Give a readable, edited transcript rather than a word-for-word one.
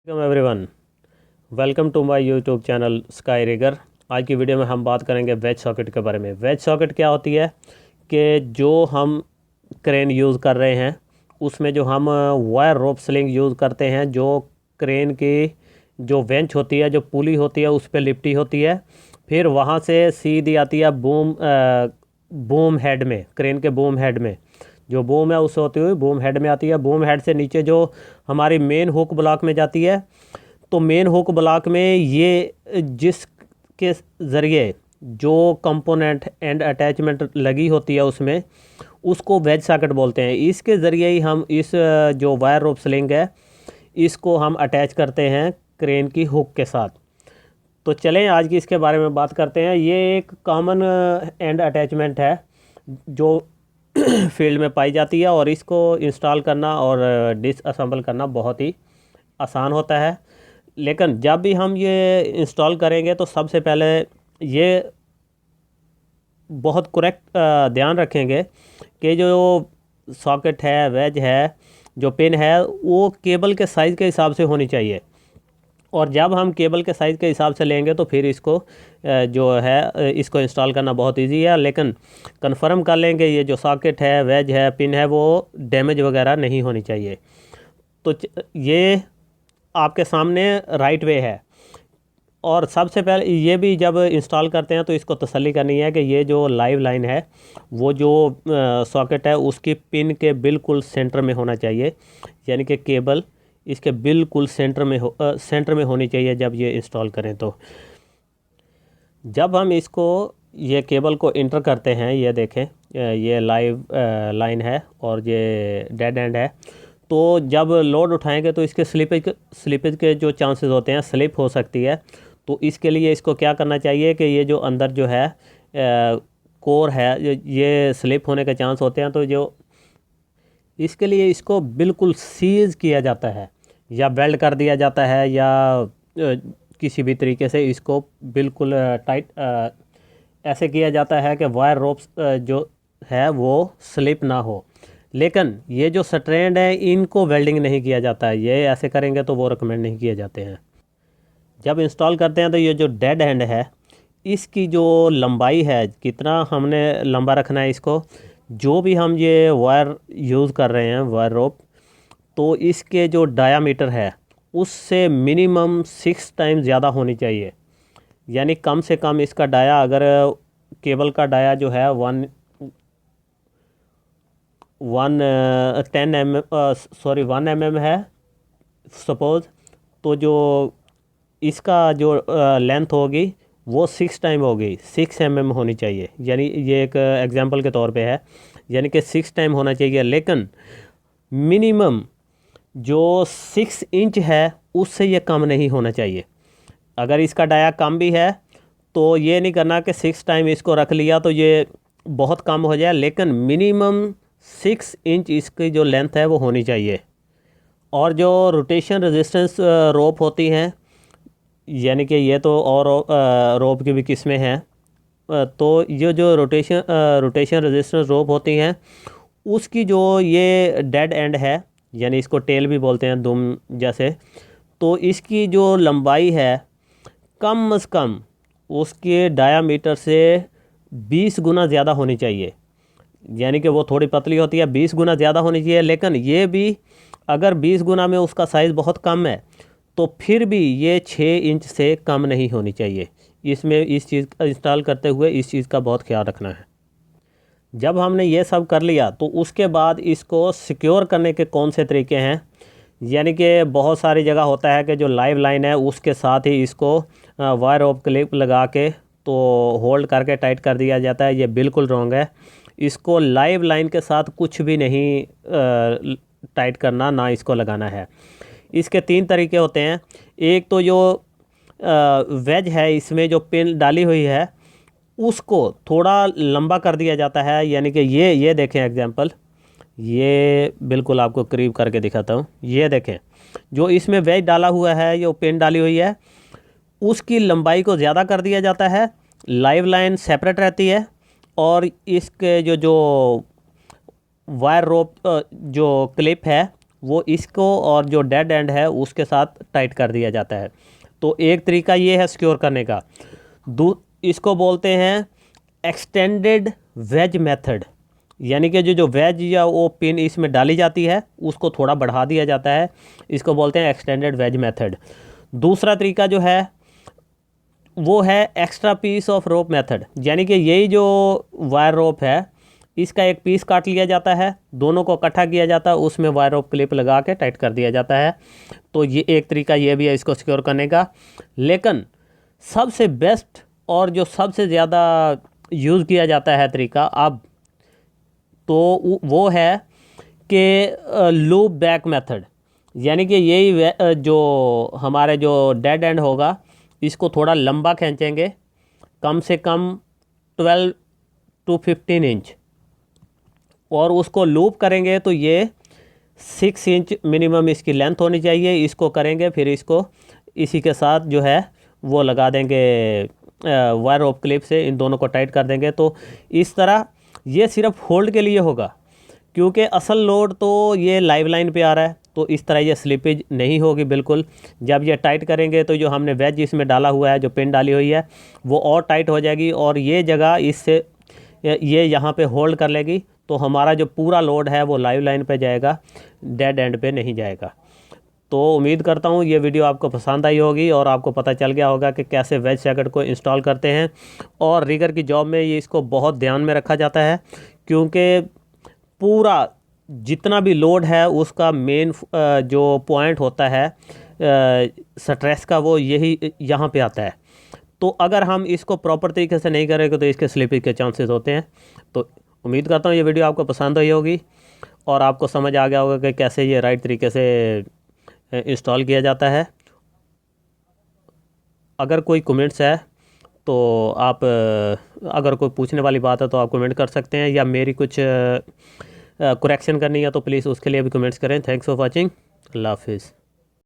Welcome everyone, welcome to my YouTube channel Sky Rigger. आज की video में हम बात करेंगे वेज सॉकेट के बारे में। वेज सॉकेट क्या होती है कि जो हम क्रेन यूज़ कर रहे हैं उसमें जो हम वायर रोप स्लिंग यूज़ करते हैं, जो क्रेन की जो वेंच होती है, जो पुली होती है, उस पर लिपटी होती है। फिर वहाँ से सीधी आती है बूम हेड में, क्रेन के बूम हेड में। जो बूम है उससे होती हुई बूम हेड में आती है। बूम हेड से नीचे जो हमारी मेन हुक ब्लॉक में जाती है। तो मेन हुक ब्लॉक में ये जिसके ज़रिए जो कंपोनेंट एंड अटैचमेंट लगी होती है उसमें, उसको वेज सॉकेट बोलते हैं। इसके ज़रिए ही हम इस जो वायर रोप स्लिंग है इसको हम अटैच करते हैं क्रेन की हुक के साथ। तो चलें आज की इसके बारे में बात करते हैं। ये एक कॉमन एंड अटैचमेंट है जो फील्ड में पाई जाती है, और इसको इंस्टॉल करना और डिसअसेंबल करना बहुत ही आसान होता है। लेकिन जब भी हम ये इंस्टॉल करेंगे तो सबसे पहले ये बहुत करेक्ट ध्यान रखेंगे कि जो सॉकेट है, वेज है, जो पिन है, वो केबल के साइज़ के हिसाब से होनी चाहिए। और जब हम केबल के साइज़ के हिसाब से लेंगे तो फिर इसको जो है इसको इंस्टॉल करना बहुत इजी है। लेकिन कंफर्म कर लेंगे ये जो सॉकेट है, वेज है, पिन है, वो डैमेज वगैरह नहीं होनी चाहिए। तो ये आपके सामने राइट वे है। और सबसे पहले ये भी जब इंस्टॉल करते हैं तो इसको तसल्ली करनी है कि ये जो लाइव लाइन है वो जो सॉकेट है उसकी पिन के बिल्कुल सेंटर में होना चाहिए, यानी कि केबल इसके बिल्कुल सेंटर में होनी चाहिए जब ये इंस्टॉल करें। तो जब हम इसको ये केबल को इंटर करते हैं, ये देखें ये लाइव लाइन है और ये डेड एंड है। तो जब लोड उठाएंगे तो इसके स्लिपेज के जो चांसेस होते हैं, स्लिप हो सकती है। तो इसके लिए इसको क्या करना चाहिए कि ये जो अंदर जो है कोर है, ये स्लिप होने के चांस होते हैं। तो जो इसके लिए इसको बिल्कुल सीज किया जाता है या वेल्ड कर दिया जाता है, या किसी भी तरीके से इसको बिल्कुल टाइट ऐसे किया जाता है कि वायर रोप्स जो है वो स्लिप ना हो। लेकिन ये जो स्ट्रैंड है इनको वेल्डिंग नहीं किया जाता है, ये ऐसे करेंगे तो वो रिकमेंड नहीं किए जाते हैं। जब इंस्टॉल करते हैं तो ये जो डेड हैंड है इसकी जो लंबाई है, कितना हमने लंबा रखना है इसको, जो भी हम ये वायर यूज़ कर रहे हैं वायर रोप, तो इसके जो डायामीटर है उससे मिनिमम 6 टाइम ज़्यादा होनी चाहिए। यानी कम से कम इसका डाया, अगर केबल का डाया जो है 1 mm है सपोज़, तो जो इसका जो लेंथ होगी वो 6 टाइम होगी, 6 mm होनी चाहिए। यानी ये एक एग्जांपल के तौर पे है, यानी कि 6 टाइम होना चाहिए। लेकिन मिनिमम जो 6 इंच है उससे ये कम नहीं होना चाहिए। अगर इसका डाया कम भी है तो ये नहीं करना कि 6 टाइम इसको रख लिया तो ये बहुत कम हो जाए, लेकिन मिनिमम 6 इंच इसकी जो लेंथ है वो होनी चाहिए। और जो रोटेशन रेजिस्टेंस रोप होती हैं, यानी कि ये तो और रोप की भी किस्में हैं, तो ये जो रोटेशन रेजिस्टेंस रोप होती हैं उसकी जो ये डेड एंड है, यानी इसको टेल भी बोलते हैं, दुम जैसे, तो इसकी जो लंबाई है कम से कम उसके डायामीटर से 20 गुना ज़्यादा होनी चाहिए। यानी कि वो थोड़ी पतली होती है, 20 गुना ज़्यादा होनी चाहिए। लेकिन ये भी अगर 20 गुना में उसका साइज़ बहुत कम है तो फिर भी ये 6 इंच से कम नहीं होनी चाहिए। इसमें इस चीज़ का इंस्टॉल करते हुए इस चीज़ का बहुत ख्याल रखना है। जब हमने ये सब कर लिया तो उसके बाद इसको सिक्योर करने के कौन से तरीके हैं, यानी कि बहुत सारी जगह होता है कि जो लाइव लाइन है उसके साथ ही इसको वायर रोप क्लिप लगा के तो होल्ड करके टाइट कर दिया जाता है। ये बिल्कुल रॉन्ग है। इसको लाइव लाइन के साथ कुछ भी नहीं टाइट करना, ना इसको लगाना है। इसके 3 तरीके होते हैं। एक तो जो वेज है, इसमें जो पिन डाली हुई है उसको थोड़ा लंबा कर दिया जाता है। यानी कि ये देखें एग्जांपल, ये बिल्कुल आपको करीब करके दिखाता हूँ। ये देखें जो इसमें वेज डाला हुआ है, जो पिन डाली हुई है, उसकी लंबाई को ज़्यादा कर दिया जाता है। लाइव लाइन सेपरेट रहती है और इसके जो वायर रोप जो क्लिप है वो इसको और जो डेड एंड है उसके साथ टाइट कर दिया जाता है। तो एक तरीका ये है सिक्योर करने का। इसको बोलते हैं एक्सटेंडेड वेज मेथड, यानी कि जो वेज या वो पिन इसमें डाली जाती है उसको थोड़ा बढ़ा दिया जाता है, इसको बोलते हैं एक्सटेंडेड वेज मेथड। दूसरा तरीका जो है वो है extra piece of rope method, यानी कि यही जो वायर रोप है इसका एक पीस काट लिया जाता है, दोनों को इकट्ठा किया जाता है, उसमें वायर रोप क्लिप लगा के टाइट कर दिया जाता है। तो ये एक तरीका ये भी है इसको सिक्योर करने का। लेकिन सबसे बेस्ट और जो सबसे ज़्यादा यूज़ किया जाता है तरीका अब, तो वो है कि लूप बैक मेथड, यानी कि यही जो हमारे जो डेड एंड होगा इसको थोड़ा लंबा खींचेंगे, कम से कम 12 to 15 इंच, और उसको लूप करेंगे तो ये 6 इंच मिनिमम इसकी लेंथ होनी चाहिए। इसको करेंगे, फिर इसको इसी के साथ जो है वो लगा देंगे वायर रोप क्लिप से, इन दोनों को टाइट कर देंगे। तो इस तरह ये सिर्फ होल्ड के लिए होगा, क्योंकि असल लोड तो ये लाइव लाइन पे आ रहा है, तो इस तरह ये स्लिपेज नहीं होगी बिल्कुल। जब ये टाइट करेंगे तो जो हमने वेज इसमें डाला हुआ है, जो पिन डाली हुई है, वो और टाइट हो जाएगी और ये जगह इससे ये यहाँ पे होल्ड कर लेगी। तो हमारा जो पूरा लोड है वो लाइव लाइन पे जाएगा, डेड एंड पे नहीं जाएगा। तो उम्मीद करता हूँ ये वीडियो आपको पसंद आई होगी और आपको पता चल गया होगा कि कैसे वेज सॉकेट को इंस्टॉल करते हैं। और रिगर की जॉब में ये इसको बहुत ध्यान में रखा जाता है, क्योंकि पूरा जितना भी लोड है उसका मेन जो पॉइंट होता है स्ट्रेस का, वो यही यहाँ पे आता है। तो अगर हम इसको प्रॉपर तरीके से नहीं करेंगे तो इसके स्लिपिंग के चांसेस होते हैं। तो उम्मीद करता हूँ ये वीडियो आपको पसंद आई होगी और आपको समझ आ गया होगा कि कैसे ये राइट तरीके से इंस्टॉल किया जाता है। अगर कोई कमेंट्स है तो आप अगर कोई पूछने वाली बात है तो आप कमेंट कर सकते हैं, या मेरी कुछ करेक्शन करनी है तो प्लीज़ उसके लिए भी कमेंट्स करें। Thanks for watching. अल्लाह हाफिज़।